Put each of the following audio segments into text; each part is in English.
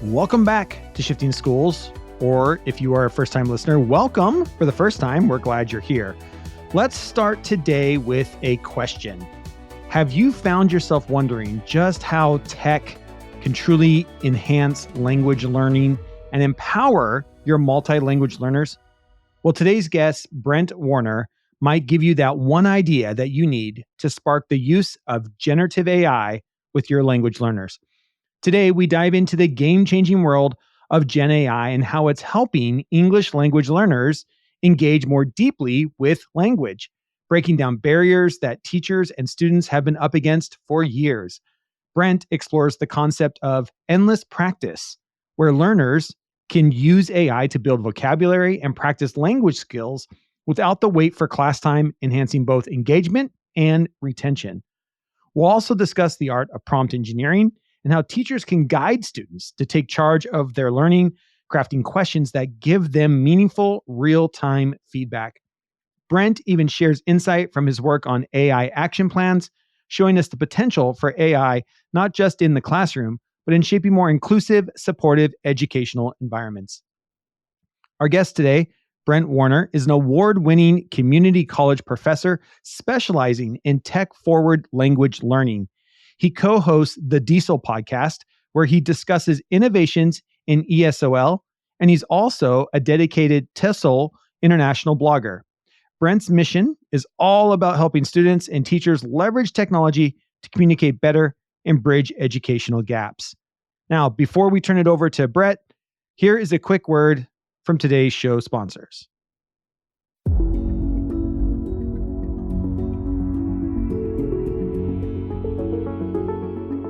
Welcome back to Shifting Schools, or if you are a first-time listener, welcome for the first time. We're glad you're here. Let's start today with a question. Have you found yourself wondering just how tech can truly enhance language learning and empower your multi-language learners? Well, today's guest, Brent Warner, might give you that one idea that you need to spark the use of generative AI with your language learners. Today, we dive into the game-changing world of Gen AI and how it's helping English language learners engage more deeply with language, breaking down barriers that teachers and students have been up against for years. Brent explores the concept of endless practice, where learners can use AI to build vocabulary and practice language skills without the wait for class time, enhancing both engagement and retention. We'll also discuss the art of prompt engineering and how teachers can guide students to take charge of their learning, crafting questions that give them meaningful, real-time feedback. Brent even shares insight from his work on AI action plans, showing us the potential for AI not just in the classroom, but in shaping more inclusive, supportive educational environments. Our guest today, Brent Warner, is an award-winning community college professor specializing in tech-forward language learning. He co-hosts the DIESOL Podcast, where he discusses innovations in ESOL, and he's also a dedicated TESOL International blogger. Brent's mission is all about helping students and teachers leverage technology to communicate better and bridge educational gaps. Now, before we turn it over to Brent, here is a quick word from today's show sponsors.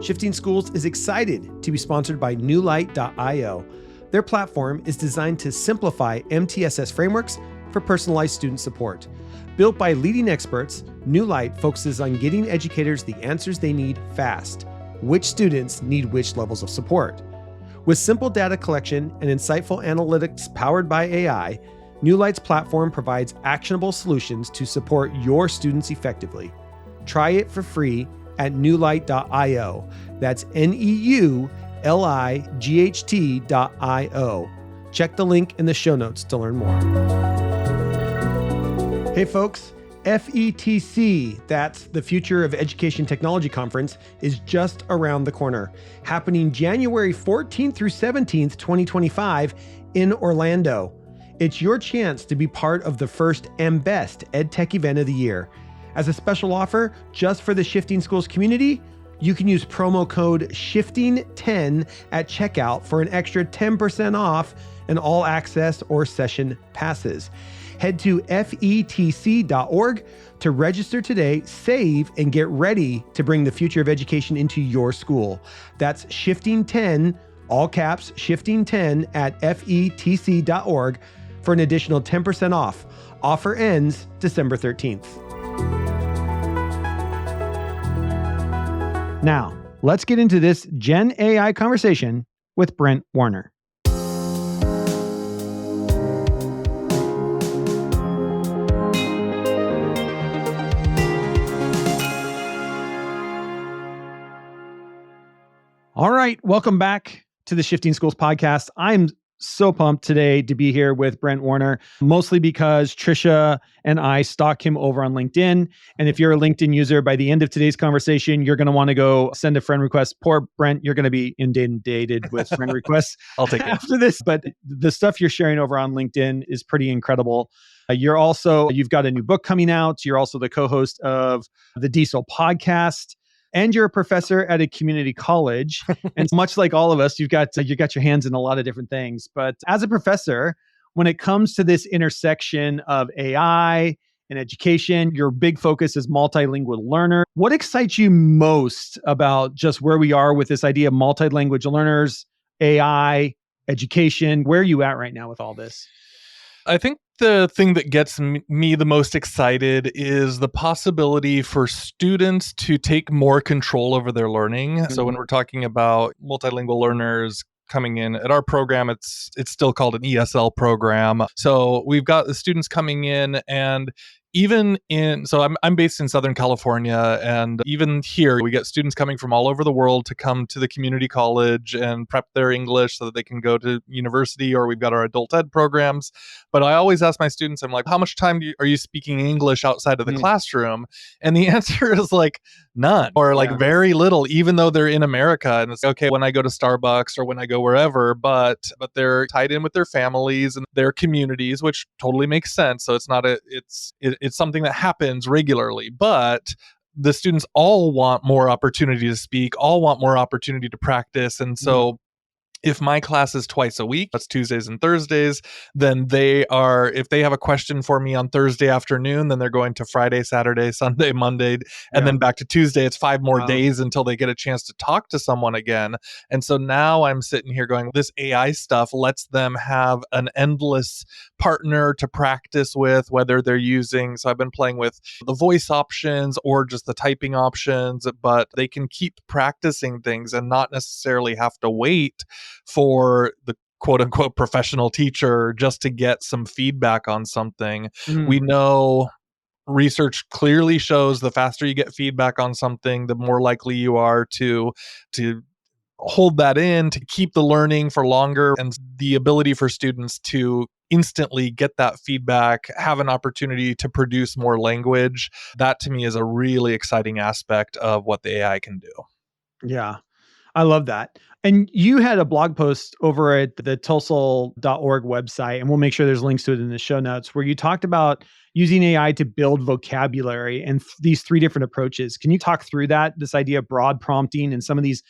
Shifting Schools is excited to be sponsored by newlight.io. Their platform is designed to simplify MTSS frameworks for personalized student support. Built by leading experts, Newlight focuses on getting educators the answers they need fast. Which students need which levels of support? With simple data collection and insightful analytics powered by AI, Newlight's platform provides actionable solutions to support your students effectively. Try it for free at newlight.io. That's newlight.io. Check the link in the show notes to learn more. Hey folks, FETC, that's the Future of Education Technology Conference, is just around the corner, happening January 14th through 17th, 2025 in Orlando. It's your chance to be part of the first and best EdTech event of the year. As a special offer, just for the Shifting Schools community, you can use promo code SHIFTING10 at checkout for an extra 10% off and all access or session passes. Head to FETC.org to register today, save, and get ready to bring the future of education into your school. That's SHIFTING10, all caps, SHIFTING10 at FETC.org for an additional 10% off. Offer ends December 13th. Now, let's get into this Gen AI conversation with Brent Warner. All right, welcome back to the Shifting Schools podcast. I'm so pumped today to be here with Brent Warner, mostly because Trisha and I stalk him over on LinkedIn. And if you're a LinkedIn user, by the end of today's conversation, you're going to want to go send a friend request. Poor Brent, you're going to be inundated with friend requests I'll take it after this. But the stuff you're sharing over on LinkedIn is pretty incredible. You've got a new book coming out. You're also the co-host of the DIESOL Podcast. And you're a professor at a community college. And much like all of us, you got your hands in a lot of different things. But as a professor, when it comes to this intersection of AI and education, your big focus is multilingual learner. What excites you most about just where we are with this idea of multilanguage learners, AI, education? Where are you at right now with all this? I think the thing that gets me the most excited is the possibility for students to take more control over their learning. So when we're talking about multilingual learners coming in at our program, it's still called an ESL program. So we've got the students coming in, and I'm based in Southern California, and even here we get students coming from all over the world to come to the community college and prep their English so that they can go to university, or we've got our adult ed programs. But I always ask my students, I'm like, how much time are you speaking English outside of the classroom? And the answer is like none, or like very little, even though they're in America. And it's okay when I go to Starbucks or when I go wherever, but they're tied in with their families and their communities, which totally makes sense. So it's something that happens regularly, but the students all want more opportunity to speak, all want more opportunity to practice. And so if my class is twice a week, that's Tuesdays and Thursdays, then if they have a question for me on Thursday afternoon, then they're going to Friday, Saturday, Sunday, Monday, and then back to Tuesday. It's 5 more days until they get a chance to talk to someone again. And so now I'm sitting here going, this AI stuff lets them have an endless partner to practice with, whether they're using, so I've been playing with the voice options or just the typing options, but they can keep practicing things and not necessarily have to wait for the quote unquote professional teacher just to get some feedback on something. We know research clearly shows the faster you get feedback on something, the more likely you are to hold that in, to keep the learning for longer, and the ability for students to instantly get that feedback, have an opportunity to produce more language. That to me is a really exciting aspect of what the AI can do. Yeah. I love that. And you had a blog post over at the TESOL.org website, and we'll make sure there's links to it in the show notes, where you talked about using AI to build vocabulary and these 3 different approaches. Can you talk through that, this idea of broad prompting and some of these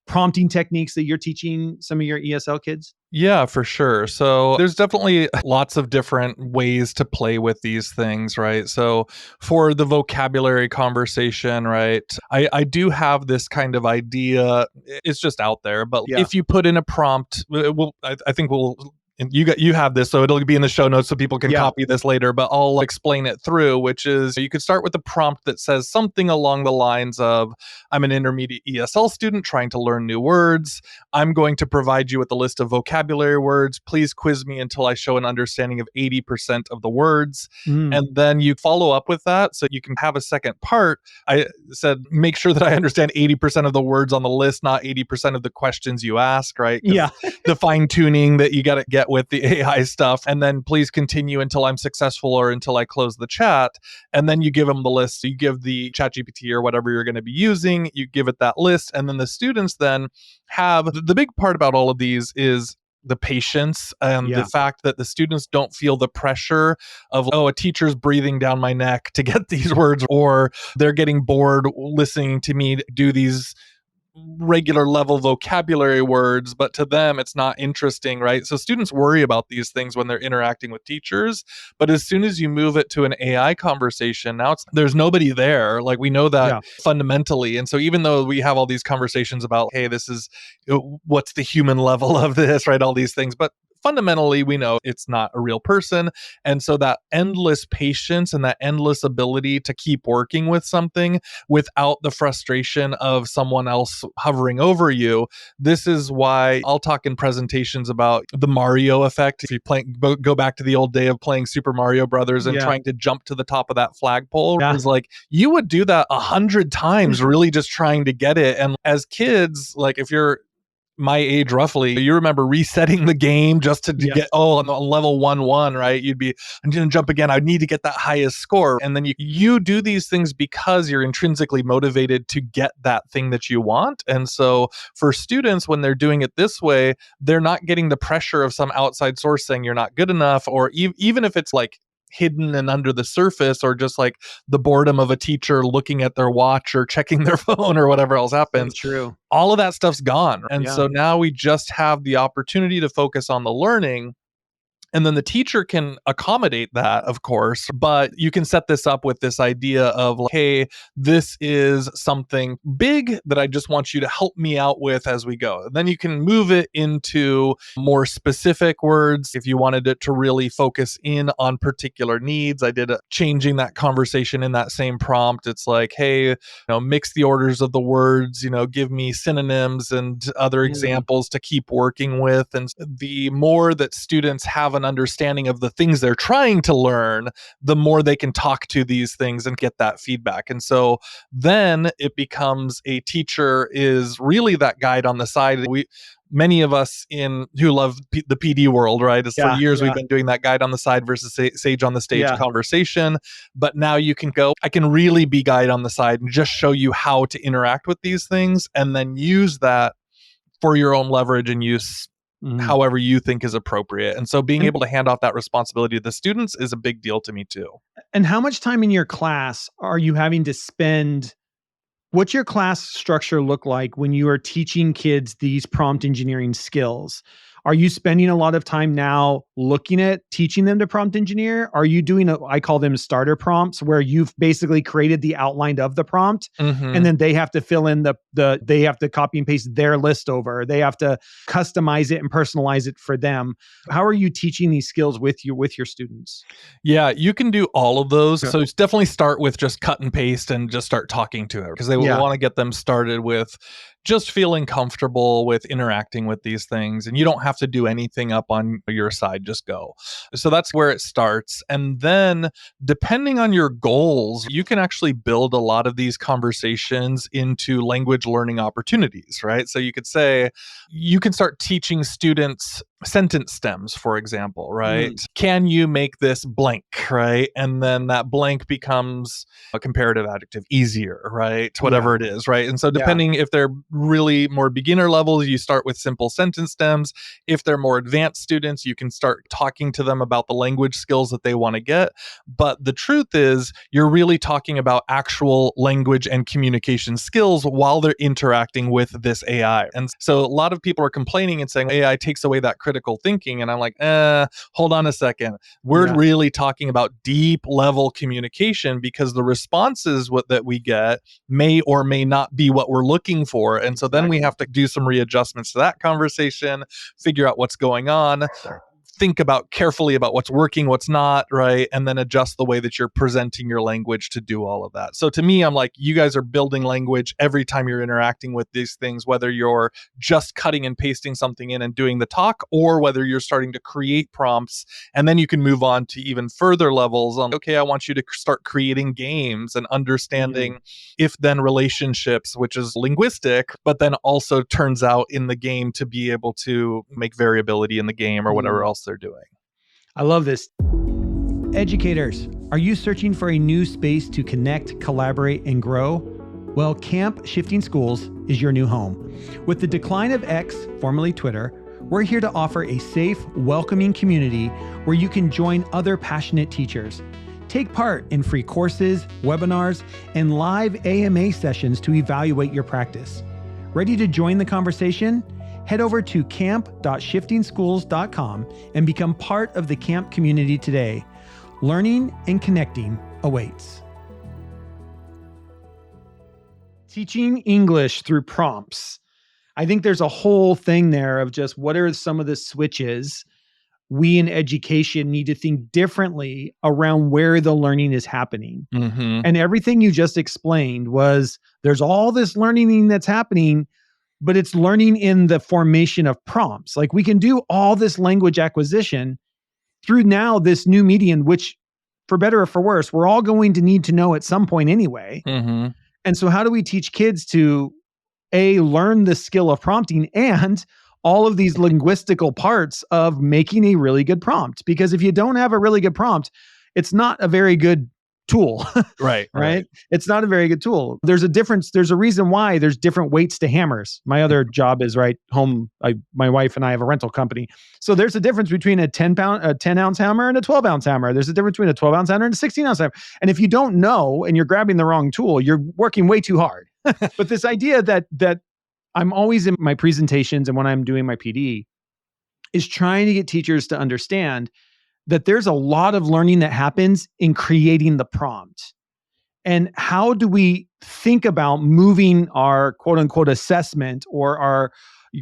prompting techniques that you're teaching some of your ESL kids? Yeah, for sure. So there's definitely lots of different ways to play with these things, right? So for the vocabulary conversation, right, I do have this kind of idea. It's just out there, but if you put in a prompt, I think we'll. And you have this, so it'll be in the show notes so people can copy this later, but I'll explain it through, which is you could start with a prompt that says something along the lines of, I'm an intermediate ESL student trying to learn new words. I'm going to provide you with a list of vocabulary words. Please quiz me until I show an understanding of 80% of the words. And then you follow up with that so you can have a second part. I said, make sure that I understand 80% of the words on the list, not 80% of the questions you ask, right? Yeah. The fine tuning that you got to get with the AI stuff. And then please continue until I'm successful or until I close the chat. And then you give them the list. So you give the ChatGPT or whatever you're going to be using, you give it that list. And then the students then have the big part about all of these is the patience and the fact that the students don't feel the pressure of, a teacher's breathing down my neck to get these words, or they're getting bored listening to me do these regular level vocabulary words, but to them it's not interesting, right? So students worry about these things when they're interacting with teachers, but as soon as you move it to an AI conversation, now there's nobody there. Like, we know that fundamentally. And so even though we have all these conversations about, hey, this is what's the human level of this, right? All these things, but fundamentally, we know it's not a real person. And so that endless patience and that endless ability to keep working with something without the frustration of someone else hovering over you. This is why I'll talk in presentations about the Mario effect. If you go back to the old day of playing Super Mario Brothers and trying to jump to the top of that flagpole, it's like you would do that 100 times, really just trying to get it. And as kids, like if you're my age roughly, you remember resetting the game just to get, on level 1-1, right? You'd be, I'm going to jump again. I need to get that highest score. And then you do these things because you're intrinsically motivated to get that thing that you want. And so for students, when they're doing it this way, they're not getting the pressure of some outside source saying you're not good enough, or even if it's like hidden and under the surface, or just like the boredom of a teacher looking at their watch or checking their phone or whatever else happens. So true. All of that stuff's gone. And so now we just have the opportunity to focus on the learning. And then the teacher can accommodate that, of course, but you can set this up with this idea of, like, hey, this is something big that I just want you to help me out with as we go. And then you can move it into more specific words if you wanted it to really focus in on particular needs. I did changing that conversation in that same prompt. It's like, hey, mix the orders of the words, give me synonyms and other examples to keep working with. And the more that students have an understanding of the things they're trying to learn, the more they can talk to these things and get that feedback. And so then it becomes a teacher is really that guide on the side. Many of us who love the PD world, right? For years we've been doing that guide on the side versus sage on the stage conversation. But now you can go, I can really be guide on the side and just show you how to interact with these things, and then use that for your own leverage and use however you think is appropriate. And so being able to hand off that responsibility to the students is a big deal to me too. And how much time in your class are you having to spend? What's your class structure look like when you are teaching kids these prompt engineering skills? Are you spending a lot of time now looking at teaching them to prompt engineer? Are you doing I call them starter prompts, where you've basically created the outline of the prompt and then they have to fill in they have to copy and paste their list over. They have to customize it and personalize it for them. How are you teaching these skills with your students? Yeah, you can do all of those. So definitely start with just cut and paste and just start talking to it, because they will want to get them started with just feeling comfortable with interacting with these things. And you don't have to do anything up on your side, just go. So that's where it starts. And then depending on your goals, you can actually build a lot of these conversations into language learning opportunities, right? So you could say, you can start teaching students sentence stems, for example, right? Can you make this blank, right? And then that blank becomes a comparative adjective, easier, right? Whatever it is, right? And so depending if they're really more beginner levels, you start with simple sentence stems. If they're more advanced students, you can start talking to them about the language skills that they want to get. But the truth is, you're really talking about actual language and communication skills while they're interacting with this AI. And so a lot of people are complaining and saying AI takes away that critical thinking. And I'm like, hold on a second. We're really talking about deep level communication, because the responses that we get may or may not be what we're looking for. And so then we have to do some readjustments to that conversation, figure out what's going on, think carefully about what's working, what's not, right? And then adjust the way that you're presenting your language to do all of that. So to me, I'm like, you guys are building language every time you're interacting with these things, whether you're just cutting and pasting something in and doing the talk, or whether you're starting to create prompts. And then you can move on to even further levels on, okay, I want you to start creating games and understanding if-then relationships, which is linguistic, but then also turns out in the game to be able to make variability in the game or whatever else they're doing. I love this. Educators, are you searching for a new space to connect, collaborate, and grow? Well, Camp Shifting Schools is your new home. With the decline of X, formerly Twitter, we're here to offer a safe, welcoming community where you can join other passionate teachers. Take part in free courses, webinars, and live AMA sessions to evaluate your practice. Ready to join the conversation? Head over to camp.shiftingschools.com and become part of the camp community today. Learning and connecting awaits. Teaching English through prompts. I think there's a whole thing there of just what are some of the switches we in education need to think differently around where the learning is happening. And everything you just explained was there's all this learning that's happening, but it's learning in the formation of prompts. Like we can do all this language acquisition through now this new medium, which for better or for worse, we're all going to need to know at some point anyway. And so how do we teach kids to learn the skill of prompting and all of these linguistical parts of making a really good prompt? Because if you don't have a really good prompt, it's not a very good tool. Right. It's not a very good tool. There's a difference. There's a reason why there's different weights to hammers. My other job is home. My wife and I have a rental company. So there's a difference between a 10 ounce hammer and a 12 ounce hammer. There's a difference between a 12 ounce hammer and a 16 ounce hammer. And if you don't know, and you're grabbing the wrong tool, you're working way too hard. But this idea that I'm always in my presentations and when I'm doing my PD, is trying to get teachers to understand that there's a lot of learning that happens in creating the prompt. And how do we think about moving our quote unquote assessment or our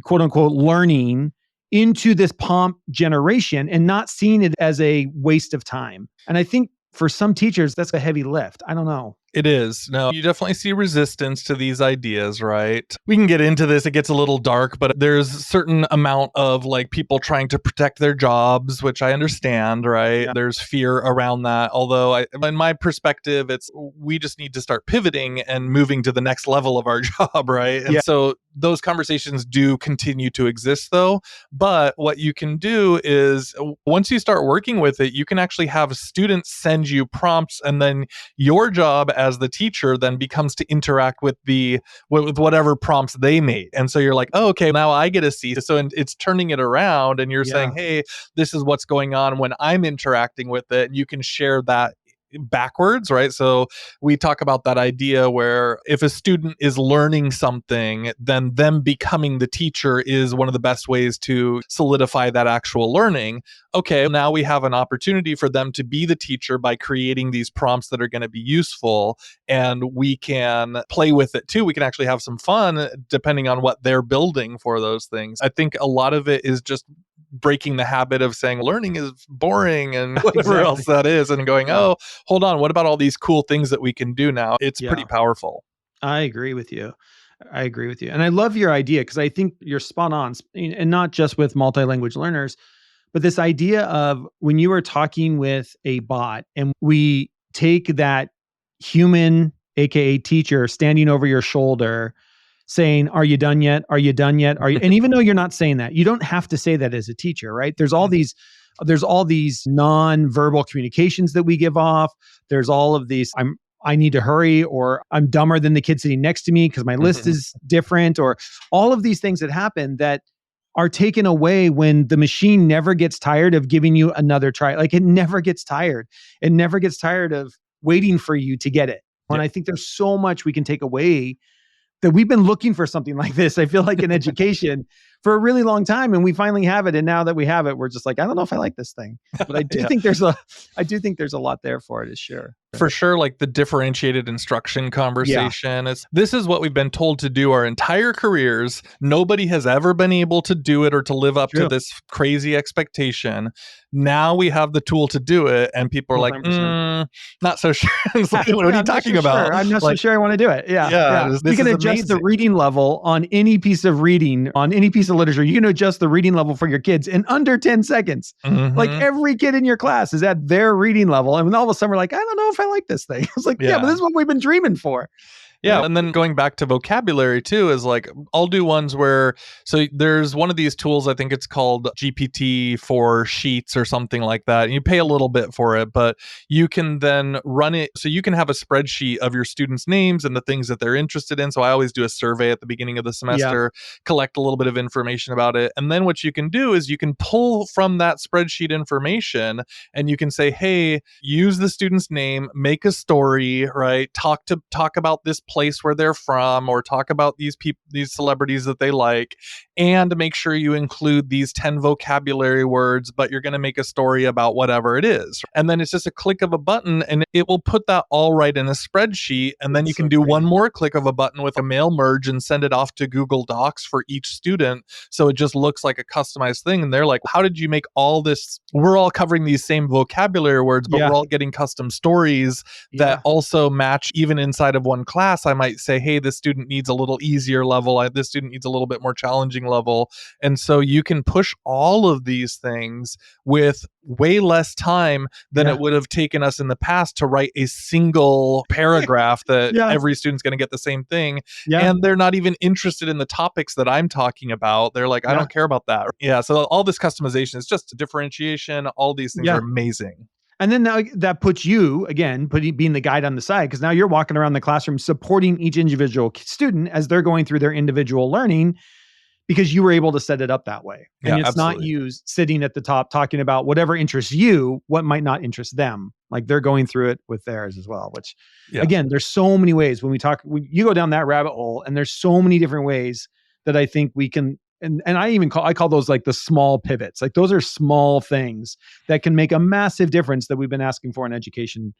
quote unquote learning into this prompt generation and not seeing it as a waste of time? And I think for some teachers, that's a heavy lift. I don't know. It is. No, you definitely see resistance to these ideas, right? We can get into this. It gets a little dark, but there's a certain amount of like people trying to protect their jobs, which I understand, right? Yeah. There's fear around that. Although in my perspective, we just need to start pivoting and moving to the next level of our job, right? And so those conversations do continue to exist though. But what you can do is once you start working with it, you can actually have students send you prompts, and then your job as the teacher then becomes to interact with with whatever prompts they made. And so you're like, oh, okay, now I get to see. So it's turning it around and you're saying, hey, this is what's going on when I'm interacting with it. And you can share that backwards, right? So we talk about that idea where if a student is learning something, then them becoming the teacher is one of the best ways to solidify that actual learning. Okay, now we have an opportunity for them to be the teacher by creating these prompts that are going to be useful, and we can play with it too. We can actually have some fun depending on what they're building for those things. I think a lot of it is just breaking the habit of saying learning is boring and whatever else that is, and going, oh, hold on, what about all these cool things that we can do now? It's pretty powerful. I agree with you. And I love your idea because I think you're spot on, and not just with multi-language learners, but this idea of when you are talking with a bot and we take that human, AKA teacher, standing over your shoulder saying, are you done yet? Are you done yet? Are you? And even though you're not saying that, you don't have to say that as a teacher, right? There's all these non-verbal communications that we give off. There's all of these, I need to hurry, or I'm dumber than the kid sitting next to me because my list is different, or all of these things that happen that are taken away when the machine never gets tired of giving you another try. Like it never gets tired. It never gets tired of waiting for you to get it. And I think there's so much we can take away that we've been looking for something like this. I feel like in education for a really long time, and we finally have it. And now that we have it, we're just like, I don't know if I like this thing, but I do think there's a lot there for it, is sure. For sure, like the differentiated instruction conversation. This is what we've been told to do our entire careers. Nobody has ever been able to do it or to live up to this crazy expectation. Now we have the tool to do it, and people are like, not so sure. It's like, what are you talking about? I'm not so sure I want to do it. You can adjust the reading level on any piece of reading, on any piece of literature. You can adjust the reading level for your kids in under 10 seconds. Like every kid in your class is at their reading level. And then all of a sudden we're like, I don't know if I like this thing. I was like, but this is what we've been dreaming for. Yeah. And then going back to vocabulary too, is like, I'll do ones where, so there's one of these tools, I think it's called GPT for Sheets or something like that. And you pay a little bit for it, but you can then run it. So you can have a spreadsheet of your students' names and the things that they're interested in. So I always do a survey at the beginning of the semester, collect a little bit of information about it. And then what you can do is you can pull from that spreadsheet information and you can say, hey, use the student's name, make a story, right? Talk about this place where they're from, or talk about these celebrities that they like, and make sure you include these 10 vocabulary words, but you're going to make a story about whatever it is. And then it's just a click of a button and it will put that all right in a spreadsheet. And then you can do one more click of a button with a mail merge and send it off to Google Docs for each student. So it just looks like a customized thing. And they're like, how did you make all this? We're all covering these same vocabulary words, but we're all getting custom stories that also match even inside of one class. I might say, hey, this student needs a little easier level. This student needs a little bit more challenging level. And so you can push all of these things with way less time than it would have taken us in the past to write a single paragraph that every student's going to get the same thing. And they're not even interested in the topics that I'm talking about. They're like, I don't care about that. So all this customization is just differentiation. All these things are amazing. And then now that puts you, again, being the guide on the side, because now you're walking around the classroom supporting each individual student as they're going through their individual learning, because you were able to set it up that way. And it's not you sitting at the top talking about whatever interests you, what might not interest them. Like they're going through it with theirs as well, which again, there's so many ways when you go down that rabbit hole, and there's so many different ways that I think we can and I call those like the small pivots. Like those are small things that can make a massive difference that we've been asking for in education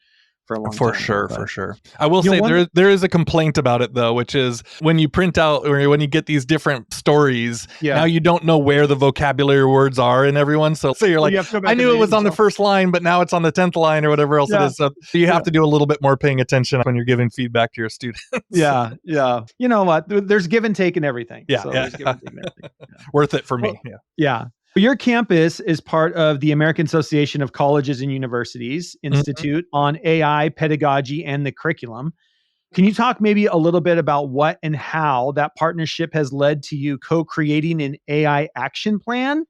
for a long For time. sure, But, for sure. I will say one, there is a complaint about it though, which is when you print out or when you get these different stories, now you don't know where the vocabulary words are in everyone. So you're like, you have to go back I and knew it read was on the yourself. first line, but now it's on the 10th line or whatever else it is. So you have to do a little bit more paying attention when you're giving feedback to your students. Yeah. You know what? There's give and take in everything. Yeah, So yeah. there's give and take in everything. Yeah. Worth it for me. Well, yeah. Your campus is part of the American Association of Colleges and Universities Institute on AI, pedagogy, and the curriculum. Can you talk maybe a little bit about what and how that partnership has led to you co-creating an AI action plan?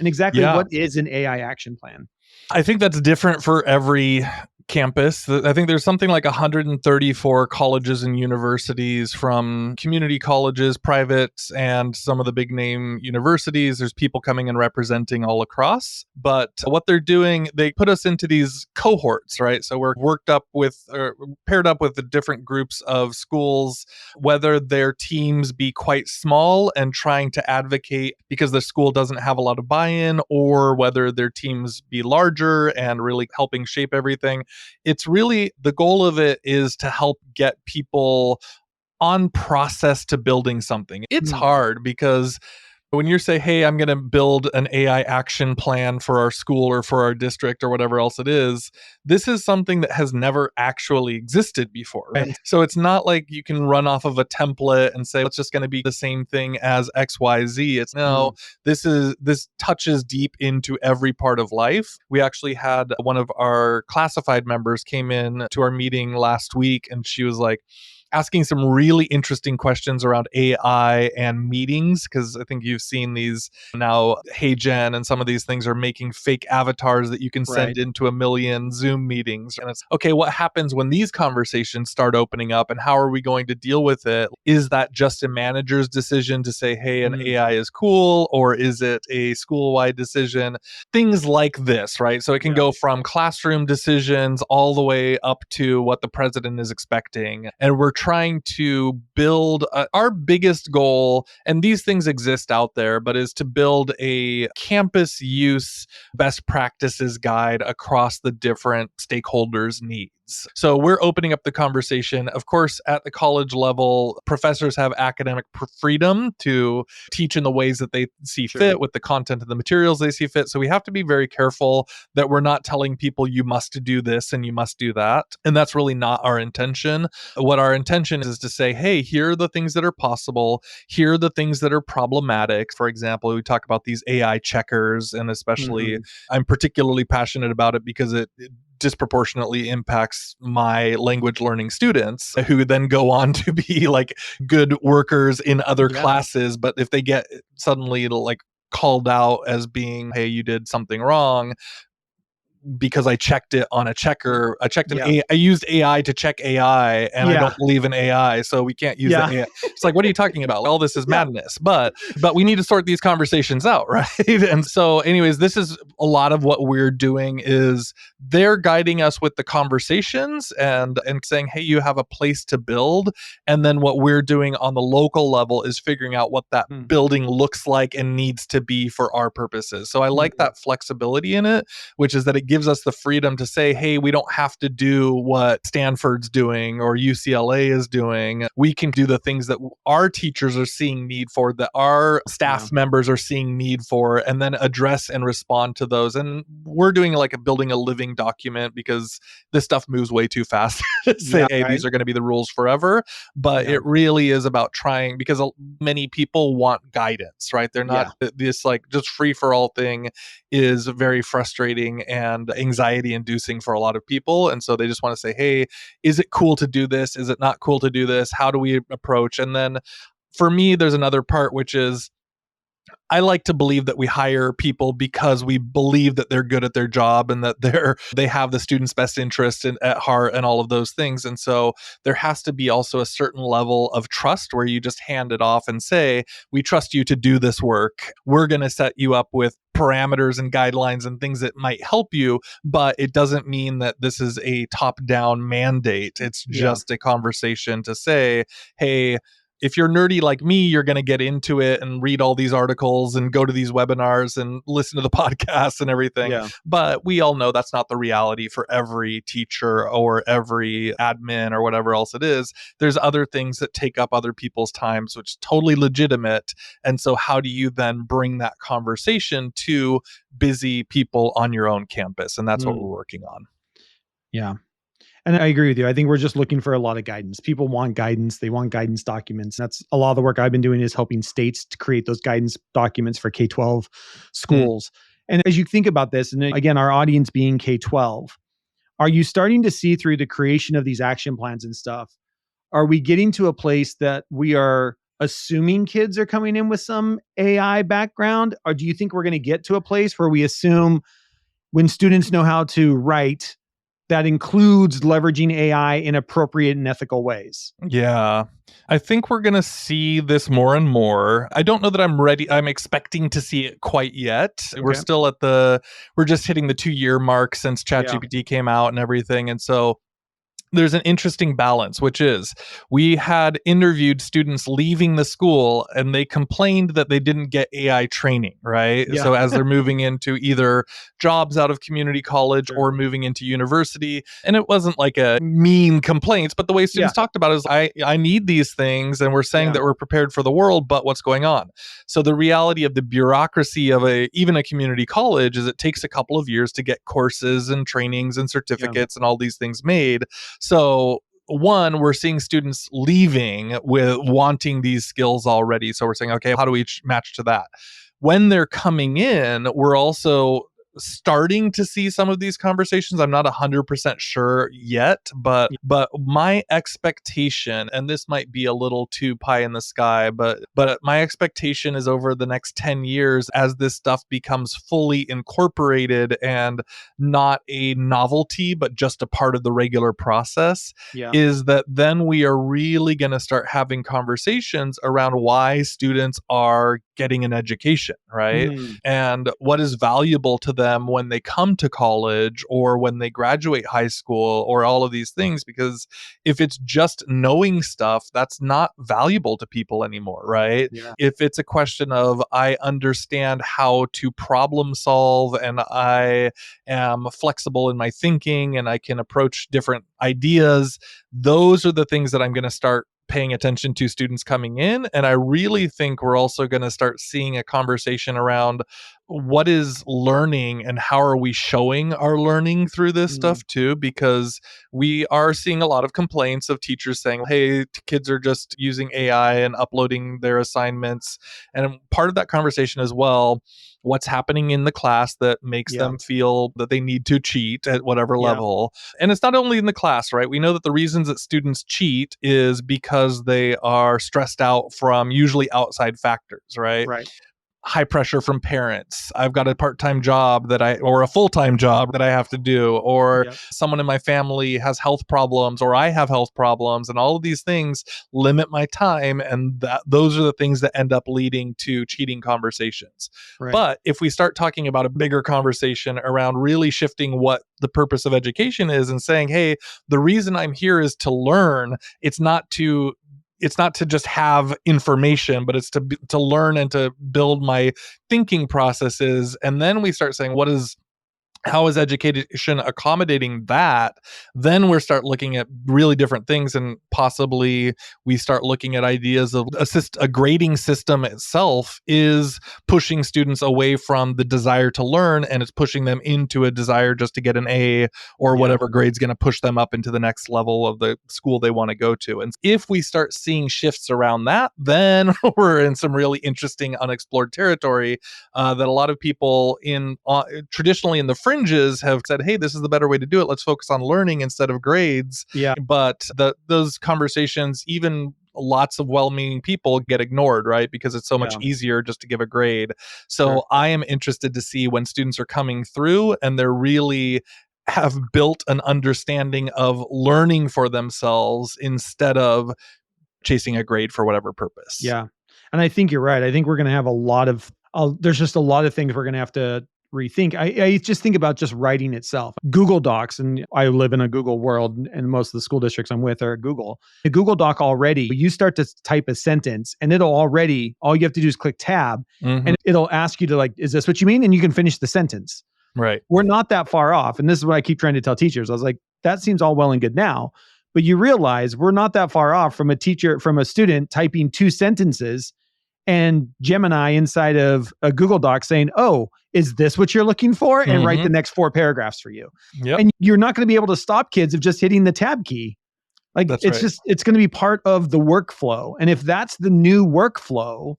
And exactly what is an AI action plan? I think that's different for every campus. I think there's something like 134 colleges and universities, from community colleges, privates, and some of the big name universities. There's people coming and representing all across. But what they're doing, they put us into these cohorts, right? So we're paired up with the different groups of schools, whether their teams be quite small and trying to advocate because the school doesn't have a lot of buy-in, or whether their teams be larger and really helping shape everything. It's really, the goal of it is to help get people on process to building something. It's hard because when you say, hey, I'm going to build an AI action plan for our school or for our district or whatever else it is, this is something that has never actually existed before. Right? So it's not like you can run off of a template and say, it's just going to be the same thing as XYZ. It's no, this touches deep into every part of life. We actually had one of our classified members came in to our meeting last week, and she was like, asking some really interesting questions around AI and meetings, because I think you've seen these now. Hey Jen and some of these things are making fake avatars that you can send into a million Zoom meetings. And it's, okay, what happens when these conversations start opening up, and how are we going to deal with it? Is that just a manager's decision to say, hey, an AI is cool, or is it a school-wide decision? Things like this, right? So it can go from classroom decisions all the way up to what the president is expecting. And we're trying to build our biggest goal, and these things exist out there, but is to build a campus use best practices guide across the different stakeholders' needs. So we're opening up the conversation. Of course, at the college level, professors have academic freedom to teach in the ways that they see fit with the content of the materials they see fit. So we have to be very careful that we're not telling people you must do this and you must do that. And that's really not our intention. What our intention is to say, hey, here are the things that are possible. Here are the things that are problematic. For example, we talk about these AI checkers, and especially I'm particularly passionate about it because it disproportionately impacts my language learning students, who then go on to be like good workers in other classes. But if they get suddenly like called out as being, hey, you did something wrong, because I checked it on a checker. I used AI to check AI, and I don't believe in AI, so we can't use the AI. It's like, what are you talking about? All this is madness. But we need to sort these conversations out, right? And so anyways, this is a lot of what we're doing, is they're guiding us with the conversations and saying, hey, you have a place to build. And then what we're doing on the local level is figuring out what that building looks like and needs to be for our purposes. So I like that flexibility in it, which is that it gives us the freedom to say, hey, we don't have to do what Stanford's doing or UCLA is doing. We can do the things that our teachers are seeing need for, that our staff members are seeing need for, and then address and respond to those. And we're doing like building a living document, because this stuff moves way too fast to say, hey, these are going to be the rules forever. But it really is about trying, because many people want guidance, right? They're not this like just free for all thing is very frustrating and anxiety inducing for a lot of people. And so they just want to say, hey, is it cool to do this? Is it not cool to do this? How do we approach? And then for me, there's another part, which is I like to believe that we hire people because we believe that they're good at their job and that they have the student's best interest at heart and all of those things. And so there has to be also a certain level of trust where you just hand it off and say, we trust you to do this work. We're going to set you up with parameters and guidelines and things that might help you, but it doesn't mean that this is a top-down mandate. It's just a conversation to say, hey, if you're nerdy like me, you're going to get into it and read all these articles and go to these webinars and listen to the podcasts and everything. Yeah. But we all know that's not the reality for every teacher or every admin or whatever else it is. There's other things that take up other people's times, which is totally legitimate. And so how do you then bring that conversation to busy people on your own campus? And that's what we're working on. Yeah. And I agree with you. I think we're just looking for a lot of guidance. People want guidance. They want guidance documents. That's a lot of the work I've been doing, is helping states to create those guidance documents for K-12 schools. And as you think about this, and again, our audience being K-12, are you starting to see through the creation of these action plans and stuff, are we getting to a place that we are assuming kids are coming in with some AI background? Or do you think we're going to get to a place where we assume when students know how to write, that includes leveraging AI in appropriate and ethical ways? Yeah, I think we're going to see this more and more. I don't know that I'm ready. I'm expecting to see it quite yet. Okay. We're just hitting the 2-year mark since ChatGPT came out and everything. And so there's an interesting balance, which is we had interviewed students leaving the school and they complained that they didn't get AI training, right? Yeah. So as they're moving into either jobs out of community college or moving into university, and it wasn't like a mean complaints, but the way students talked about it is, I need these things and we're saying that we're prepared for the world, but what's going on? So the reality of the bureaucracy of even a community college is it takes a couple of years to get courses and trainings and certificates and all these things made. So one, we're seeing students leaving with wanting these skills already. So we're saying, okay, how do we match to that? When they're coming in, we're also starting to see some of these conversations. I'm not 100% sure yet, but my expectation, and this might be a little too pie in the sky, but my expectation is over the next 10 years, as this stuff becomes fully incorporated and not a novelty, but just a part of the regular process, is that then we are really going to start having conversations around why students are getting an education, right? And what is valuable to them when they come to college or when they graduate high school or all of these things. Because if it's just knowing stuff, that's not valuable to people anymore, right? If it's a question of, I understand how to problem solve and I am flexible in my thinking and I can approach different ideas, those are the things that I'm going to start paying attention to students coming in. And I really think we're also going to start seeing a conversation around what is learning and how are we showing our learning through this stuff too, because we are seeing a lot of complaints of teachers saying, hey, kids are just using AI and uploading their assignments. And part of that conversation as well, what's happening in the class that makes them feel that they need to cheat at whatever level. And it's not only in the class, right? We know that the reasons that students cheat is because they are stressed out from usually outside factors, right? High pressure from parents. I've got a part-time job or a full-time job that I have to do, or someone in my family has health problems, or I have health problems, and all of these things limit my time. And those are the things that end up leading to cheating conversations. But if we start talking about a bigger conversation around really shifting what the purpose of education is and saying, hey, the reason I'm here is to learn. It's not to just have information, but it's to learn and to build my thinking processes. And then we start saying, how is education accommodating that? Then we start looking at really different things, and possibly we start looking at ideas of a grading system itself is pushing students away from the desire to learn, and it's pushing them into a desire just to get an A or whatever grade's going to push them up into the next level of the school they want to go to. And if we start seeing shifts around that, then we're in some really interesting unexplored territory that a lot of people traditionally in the fringes have said, hey, this is the better way to do it. Let's focus on learning instead of grades. But those conversations, even lots of well-meaning people, get ignored, right? Because it's so much easier just to give a grade. So I am interested to see when students are coming through and they're really have built an understanding of learning for themselves instead of chasing a grade for whatever purpose. And I think you're right. I think we're going to have there's just a lot of things we're going to have to rethink. I just think about just writing itself. Google Docs, and I live in a Google world, and most of the school districts I'm with are Google. The Google Doc already, you start to type a sentence and it'll already, all you have to do is click tab and it'll ask you to like, is this what you mean? And you can finish the sentence. Right. We're not that far off. And this is what I keep trying to tell teachers. I was like, that seems all well and good now, but you realize we're not that far off from a student typing 2 sentences and Gemini inside of a Google Doc saying, oh, is this what you're looking for? And write the next 4 paragraphs for you. Yep. And you're not going to be able to stop kids of just hitting the tab key. Like it's going to be part of the workflow. And if that's the new workflow,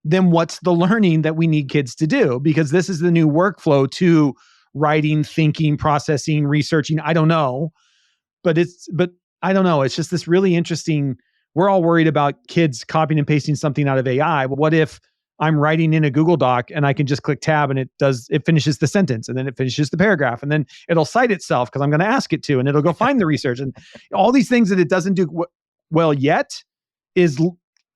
then what's the learning that we need kids to do? Because this is the new workflow to writing, thinking, processing, researching. I don't know, but I don't know. It's just this really interesting. We're all worried about kids copying and pasting something out of AI. But what if I'm writing in a Google Doc and I can just click tab and it finishes the sentence and then it finishes the paragraph and then it'll cite itself because I'm going to ask it to, and it'll go find the research and all these things that it doesn't do well yet is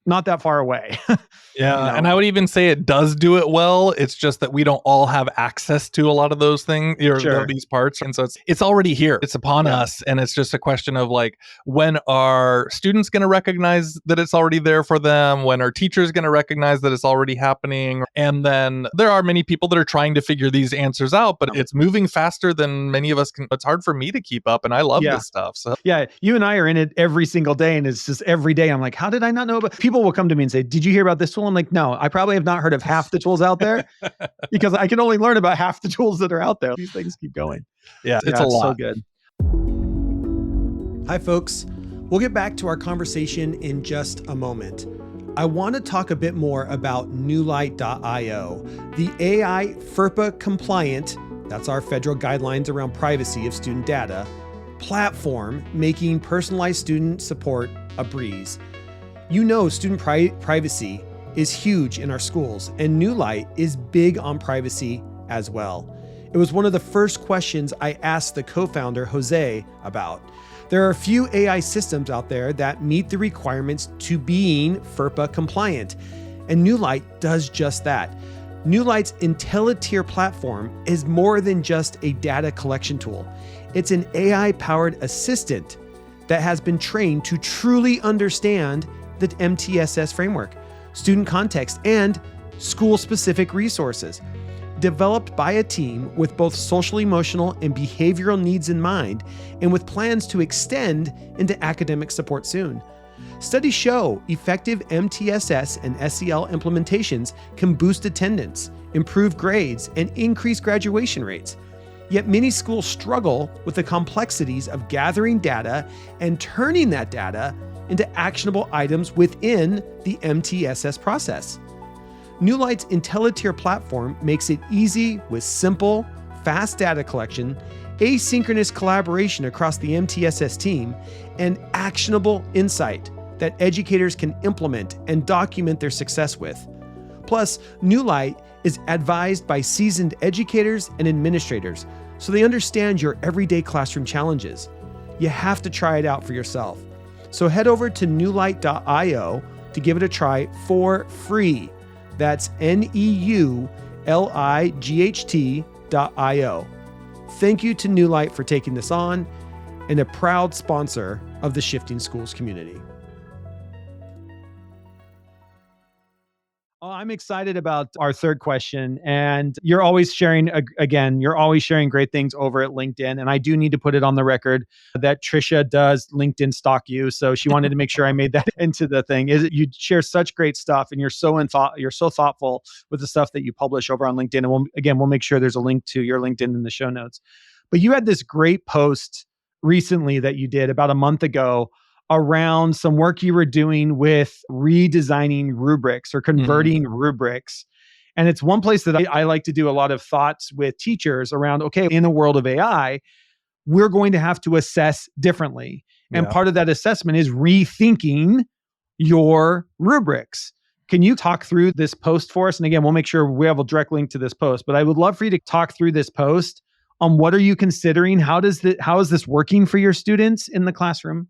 not that far away. Yeah. You know? And I would even say it does do it well. It's just that we don't all have access to a lot of those things or these parts. And so it's already here. It's upon us. And it's just a question of like, when are students going to recognize that it's already there for them? When are teachers going to recognize that it's already happening? And then there are many people that are trying to figure these answers out, but it's moving faster than many of us can. It's hard for me to keep up. And I love this stuff. So yeah, you and I are in it every single day. And it's just every day I'm like, how did I not know about? People will come to me and say, did you hear about this tool? I'm like, no, I probably have not heard of half the tools out there because I can only learn about half the tools that are out there. These things keep going. Yeah, it's a lot. So good. Hi, folks. We'll get back to our conversation in just a moment. I want to talk a bit more about newlight.io, the AI FERPA compliant, that's our federal guidelines around privacy of student data, platform making personalized student support a breeze. You know, student privacy is huge in our schools, and New Light is big on privacy as well. It was one of the first questions I asked the co-founder, Jose, about. There are a few AI systems out there that meet the requirements to being FERPA compliant, and New Light does just that. New Light's IntelliTier platform is more than just a data collection tool. It's an AI-powered assistant that has been trained to truly understand the MTSS framework, student context, and school-specific resources. Developed by a team with both social, emotional, and behavioral needs in mind, and with plans to extend into academic support soon. Studies show effective MTSS and SEL implementations can boost attendance, improve grades, and increase graduation rates. Yet many schools struggle with the complexities of gathering data and turning that data into actionable items within the MTSS process. New Light's IntelliTier platform makes it easy with simple, fast data collection, asynchronous collaboration across the MTSS team, and actionable insight that educators can implement and document their success with. Plus, New Light is advised by seasoned educators and administrators, so they understand your everyday classroom challenges. You have to try it out for yourself. So head over to newlight.io to give it a try for free. That's NEULIGHT.io. Thank you to New Light for taking this on, and a proud sponsor of the Shifting Schools community. Oh, I'm excited about our third question. And you're always sharing, again, you're always sharing great things over at LinkedIn. And I do need to put it on the record that Trisha does LinkedIn stalk you. So she wanted to make sure I made that into the thing. You share such great stuff, and you're so thoughtful with the stuff that you publish over on LinkedIn. And we'll make sure there's a link to your LinkedIn in the show notes. But you had this great post recently that you did about a month ago around some work you were doing with redesigning rubrics or converting rubrics. And it's one place that I like to do a lot of thoughts with teachers around, okay, in the world of AI, we're going to have to assess differently. And part of that assessment is rethinking your rubrics. Can you talk through this post for us? And again, we'll make sure we have a direct link to this post, but I would love for you to talk through this post on what are you considering? How is this working for your students in the classroom?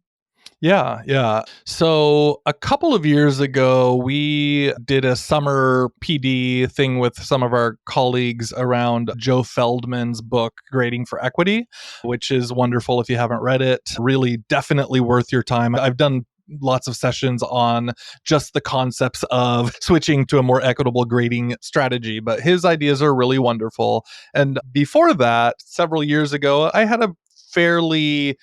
Yeah. So a couple of years ago, we did a summer PD thing with some of our colleagues around Joe Feldman's book, Grading for Equity, which is wonderful if you haven't read it. Really, definitely worth your time. I've done lots of sessions on just the concepts of switching to a more equitable grading strategy, but his ideas are really wonderful. And before that, several years ago, I had a fairly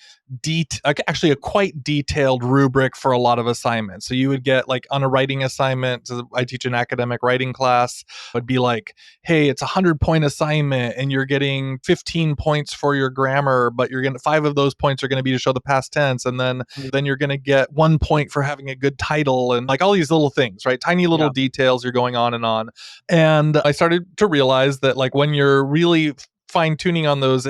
actually a quite detailed rubric for a lot of assignments. So you would get like on a writing assignment, I teach an academic writing class, would be like, hey, it's a 100-point assignment and you're getting 15 points for your grammar, but you're going to 5 of those points are going to be to show the past tense. And then you're going to get 1 point for having a good title and like all these little things, right? Tiny little details you're going on and on. And I started to realize that like when you're really fine tuning on those,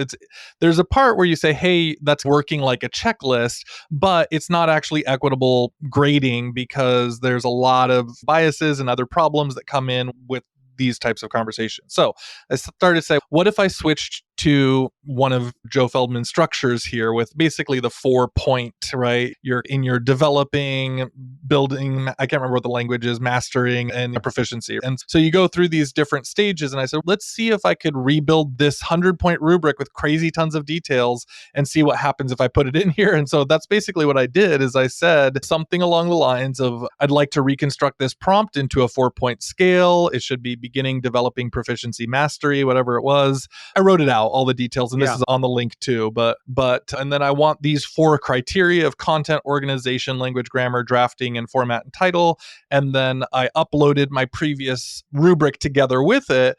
there's a part where you say, hey, that's working like a checklist, but it's not actually equitable grading because there's a lot of biases and other problems that come in with these types of conversations. So I started to say, what if I switched to one of Joe Feldman's structures here with basically the 4-point, right? You're in your developing, building, I can't remember what the language is, mastering and proficiency. And so you go through these different stages. And I said, let's see if I could rebuild this 100-point rubric with crazy tons of details and see what happens if I put it in here. And so that's basically what I did is I said something along the lines of, I'd like to reconstruct this prompt into a 4-point scale. It should be beginning, developing, proficiency, mastery, whatever it was. I wrote it out, all the details, and this is on the link too. But and then I want these 4 criteria of content, organization, language, grammar, drafting, and format and title. And then I uploaded my previous rubric together with it.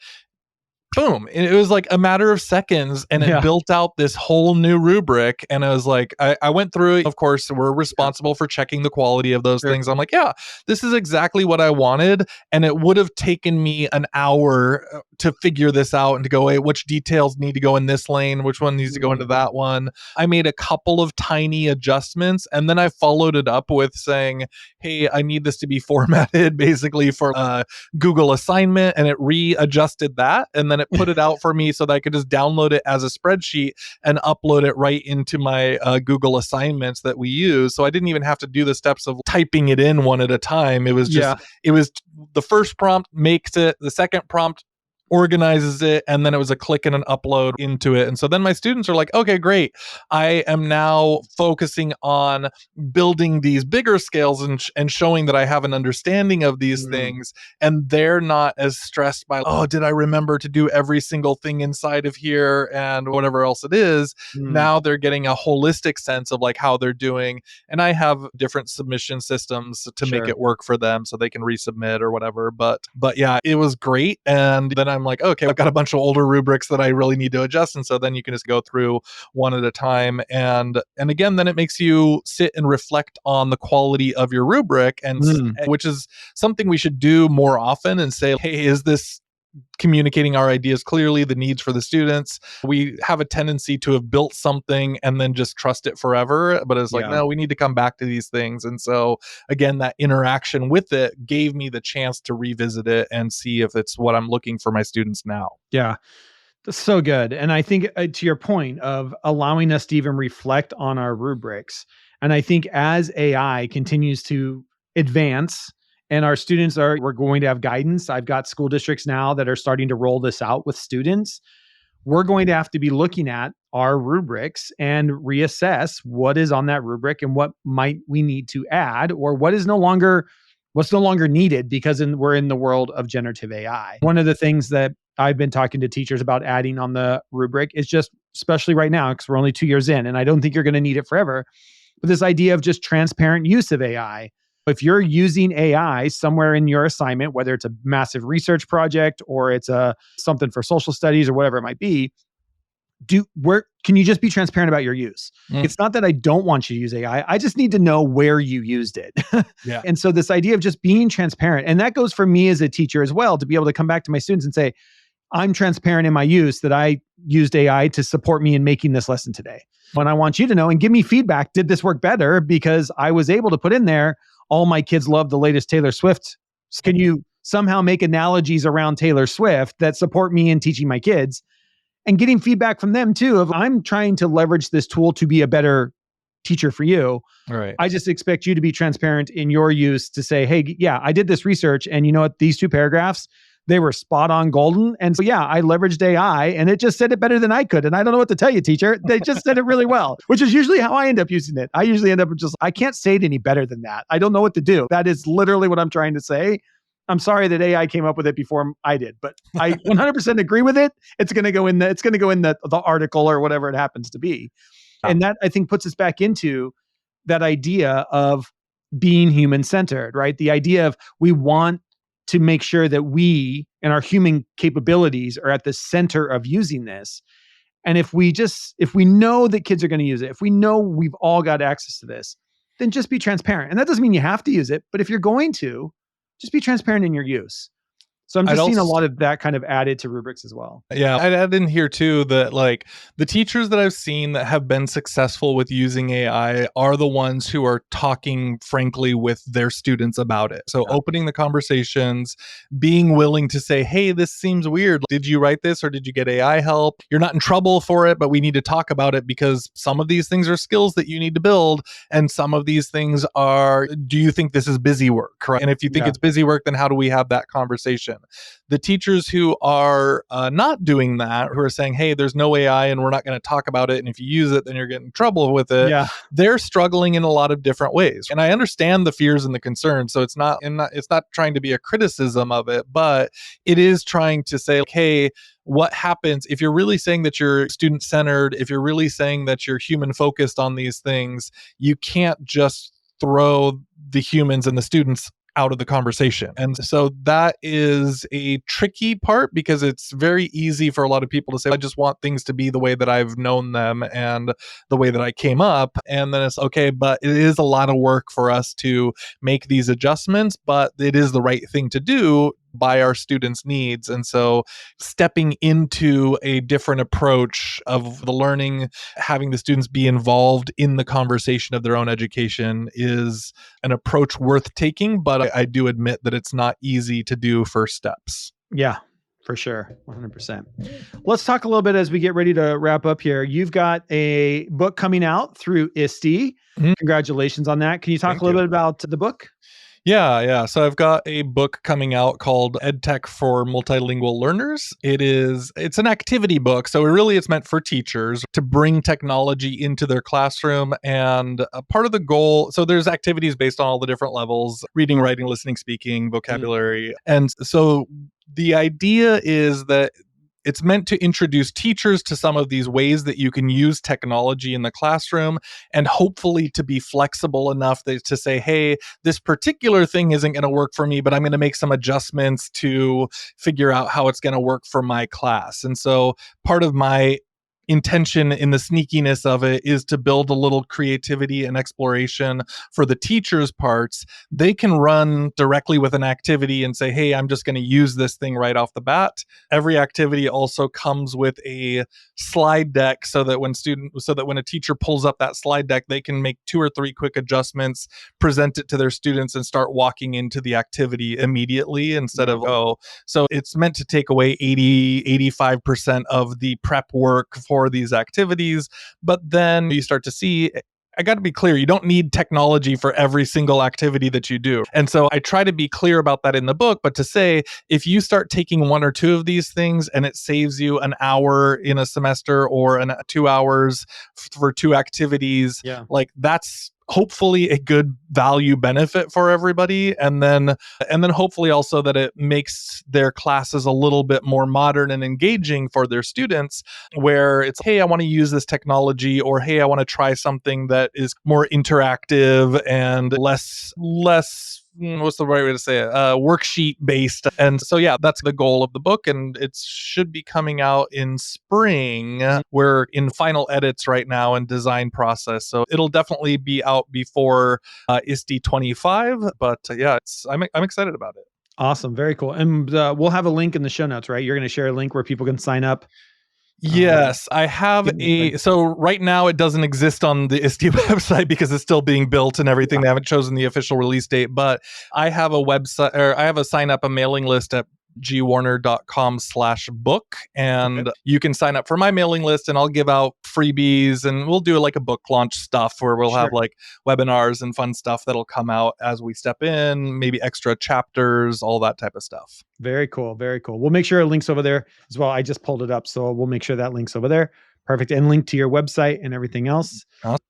Boom. It was like a matter of seconds and it built out this whole new rubric. And I was like, I went through it. Of course, we're responsible for checking the quality of those things. I'm like, yeah, this is exactly what I wanted. And it would have taken me an hour to figure this out and to go, hey, which details need to go in this lane? Which one needs to go into that one? I made a couple of tiny adjustments. And then I followed it up with saying, hey, I need this to be formatted basically for a Google assignment. And it readjusted that. And then it put it out for me so that I could just download it as a spreadsheet and upload it right into my Google assignments that we use. So I didn't even have to do the steps of typing it in one at a time. It was just, it was the first prompt makes it, the second prompt organizes it, and then it was a click and an upload into it. And so then my students are like, okay, great. I am now focusing on building these bigger scales and showing that I have an understanding of these things. And they're not as stressed by, oh, did I remember to do every single thing inside of here and whatever else it is. Now they're getting a holistic sense of like how they're doing. And I have different submission systems to make it work for them so they can resubmit or whatever. But yeah, it was great. And then I'm like, okay, I've got a bunch of older rubrics that I really need to adjust. And so then you can just go through one at a time. And again, then it makes you sit and reflect on the quality of your rubric, and which is something we should do more often and say, hey, is this communicating our ideas clearly, the needs for the students? We have a tendency to have built something and then just trust it forever. But it's like, no, we need to come back to these things. And so again, that interaction with it gave me the chance to revisit it and see if it's what I'm looking for my students now. Yeah. That's so good. And I think to your point of allowing us to even reflect on our rubrics. And I think as AI continues to advance, and our students we're going to have guidance. I've got school districts now that are starting to roll this out with students. We're going to have to be looking at our rubrics and reassess what is on that rubric and what might we need to add, or what's no longer needed because we're in the world of generative AI. One of the things that I've been talking to teachers about adding on the rubric is just, especially right now, because we're only 2 years in, and I don't think you're going to need it forever, but this idea of just transparent use of AI. If you're using AI somewhere in your assignment, whether it's a massive research project or it's something for social studies or whatever it might be, can you just be transparent about your use? It's not that I don't want you to use AI. I just need to know where you used it. And so this idea of just being transparent, and that goes for me as a teacher as well, to be able to come back to my students and say, I'm transparent in my use, that I used AI to support me in making this lesson today. When I want you to know and give me feedback, did this work better? Because I was able to put in there, all my kids love the latest Taylor Swift. Can you somehow make analogies around Taylor Swift that support me in teaching my kids? And getting feedback from them too, of I'm trying to leverage this tool to be a better teacher for you. Right. I just expect you to be transparent in your use to say, hey, yeah, I did this research and you know what? These 2 paragraphs, they were spot on golden. And so, yeah, I leveraged AI and it just said it better than I could. And I don't know what to tell you, teacher. They just said it really well, which is usually how I end up using it. I usually end up just, I can't say it any better than that. I don't know what to do. That is literally what I'm trying to say. I'm sorry that AI came up with it before I did, but I 100% agree with it. It's going to go in the article or whatever it happens to be. And that I think puts us back into that idea of being human centered, right? The idea of we want to make sure that we and our human capabilities are at the center of using this. And if we know that kids are going to use it, if we know we've all got access to this, then just be transparent. And that doesn't mean you have to use it, but if you're going to, just be transparent in your use. So I'm just seeing a lot of that kind of added to rubrics as well. Yeah, I'd add in here too that like the teachers that I've seen that have been successful with using AI are the ones who are talking frankly with their students about it. So opening the conversations, being willing to say, hey, this seems weird. Did you write this or did you get AI help? You're not in trouble for it, but we need to talk about it because some of these things are skills that you need to build. And some of these things are, do you think this is busy work? Right? And if you think it's busy work, then how do we have that conversation? The teachers who are not doing that, who are saying, hey, there's no AI and we're not going to talk about it. And if you use it, then you're getting in trouble with it. Yeah. They're struggling in a lot of different ways. And I understand the fears and the concerns. So it's not trying to be a criticism of it, but it is trying to say, hey, what happens if you're really saying that you're student centered, if you're really saying that you're human focused on these things, you can't just throw the humans and the students out of the conversation. And so that is a tricky part because it's very easy for a lot of people to say, I just want things to be the way that I've known them and the way that I came up. And then it's okay, but it is a lot of work for us to make these adjustments, but it is the right thing to do by our students' needs. And so stepping into a different approach of the learning, having the students be involved in the conversation of their own education is an approach worth taking, but I do admit that it's not easy to do first steps. Yeah, for sure. 100%. Let's talk a little bit as we get ready to wrap up here. You've got a book coming out through ISTE. Mm-hmm. Congratulations on that. Can you talk a little bit about the book? Yeah. So I've got a book coming out called EdTech for Multilingual Learners. It's an activity book. So it's meant for teachers to bring technology into their classroom. And a part of the goal, so there's activities based on all the different levels: reading, writing, listening, speaking, vocabulary. And so the idea is that it's meant to introduce teachers to some of these ways that you can use technology in the classroom, and hopefully to be flexible enough to say, hey, this particular thing isn't going to work for me, but I'm going to make some adjustments to figure out how it's going to work for my class. And so part of my intention in the sneakiness of it is to build a little creativity and exploration for the teachers' parts. They can run directly with an activity and say, hey, I'm just going to use this thing right off the bat. Every activity also comes with a slide deck so that when a teacher pulls up that slide deck, they can make 2 or 3 quick adjustments, present it to their students, and start walking into the activity immediately instead of, so it's meant to take away 85% of the prep work for these activities. But then you start to see, I got to be clear, you don't need technology for every single activity that you do. And so I try to be clear about that in the book, but to say, if you start taking 1 or 2 of these things and it saves you an hour in a semester or 2 hours for 2 activities, like that's hopefully a good value benefit for everybody. And then hopefully also that it makes their classes a little bit more modern and engaging for their students, where it's, hey, I want to use this technology, or hey, I want to try something that is more interactive and less what's the right way to say it? Worksheet based. And so, that's the goal of the book. And it should be coming out in spring. We're in final edits right now and design process. So it'll definitely be out before ISTE 25. But I'm excited about it. Awesome. Very cool. And we'll have a link in the show notes, right? You're going to share a link where people can sign up. Yes, I have so right now it doesn't exist on the ISTE website because it's still being built and everything. They haven't chosen the official release date, but I have a website, or I have a sign up, a mailing list at brentgwarner.com/book. And you can sign up for my mailing list and I'll give out freebies and we'll do like a book launch stuff where we'll have like webinars and fun stuff that'll come out as we step in, maybe extra chapters, all that type of stuff. Very cool. Very cool. We'll make sure it links over there as well. I just pulled it up, so we'll make sure that links over there. Perfect. And link to your website and everything else.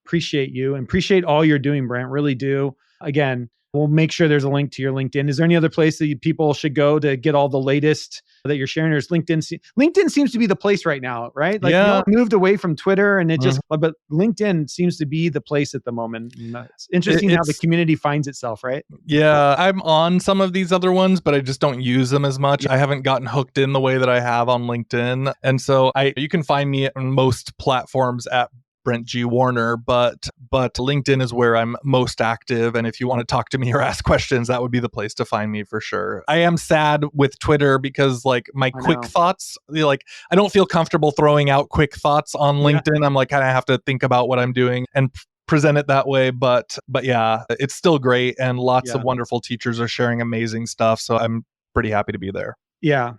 Appreciate you and appreciate all you're doing, Brent. Really do. Again, we'll make sure there's a link to your LinkedIn. Is there any other place that people should go to get all the latest that you're sharing? Or is LinkedIn? LinkedIn seems to be the place right now, right? Like moved away from Twitter and it just, but LinkedIn seems to be the place at the moment. And it's interesting how the community finds itself, right? Yeah, I'm on some of these other ones, but I just don't use them as much. I haven't gotten hooked in the way that I have on LinkedIn. And so you can find me on most platforms at Brent G. Warner, but LinkedIn is where I'm most active. And if you want to talk to me or ask questions, that would be the place to find me for sure. I am sad with Twitter because like my quick thoughts, like I don't feel comfortable throwing out quick thoughts on LinkedIn. I'm like, kind of have to think about what I'm doing and present it that way. But yeah, it's still great. And lots of wonderful teachers are sharing amazing stuff. So I'm pretty happy to be there. Yeah.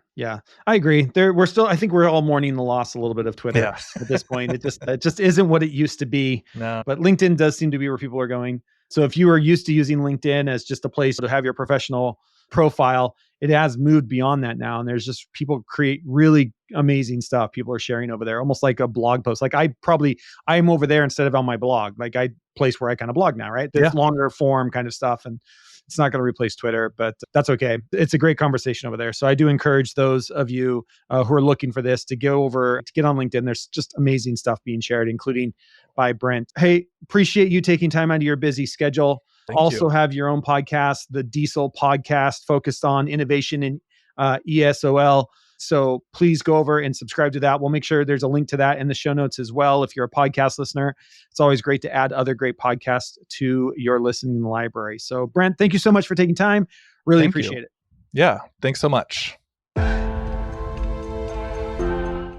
I agree. I think we're all mourning the loss a little bit of Twitter at this point. It just isn't what it used to be. No. But LinkedIn does seem to be where people are going. So if you are used to using LinkedIn as just a place to have your professional profile, it has moved beyond that now. And there's just people create really amazing stuff. People are sharing over there, almost like a blog post. Like I'm over there instead of on my blog. Like place where I kind of blog now, right? There's longer form kind of stuff. And it's not going to replace Twitter, but that's okay. It's a great conversation over there. So I do encourage those of you who are looking for this to get on LinkedIn. There's just amazing stuff being shared, including by Brent. Hey, appreciate you taking time out of your busy schedule. Thank you. Have your own podcast, the DIESOL Podcast, focused on innovation in ESOL. So please go over and subscribe to that. We'll make sure there's a link to that in the show notes as well. If you're a podcast listener, it's always great to add other great podcasts to your listening library. So Brent, thank you so much for taking time. Really appreciate it. Yeah, thanks so much.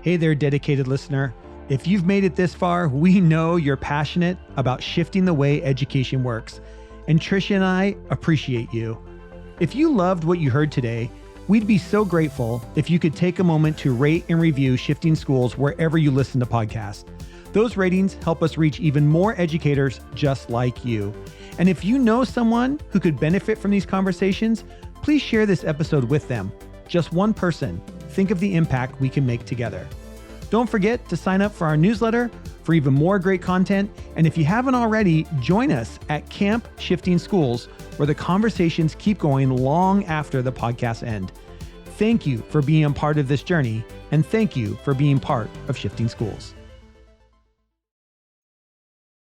Hey there, dedicated listener. If you've made it this far, we know you're passionate about shifting the way education works. And Tricia and I appreciate you. If you loved what you heard today, we'd be so grateful if you could take a moment to rate and review Shifting Schools wherever you listen to podcasts. Those ratings help us reach even more educators just like you. And if you know someone who could benefit from these conversations, please share this episode with them. Just one person. Think of the impact we can make together. Don't forget to sign up for our newsletter for even more great content. And if you haven't already, join us at Camp Shifting Schools, where the conversations keep going long after the podcasts end. Thank you for being a part of this journey, and thank you for being part of Shifting Schools.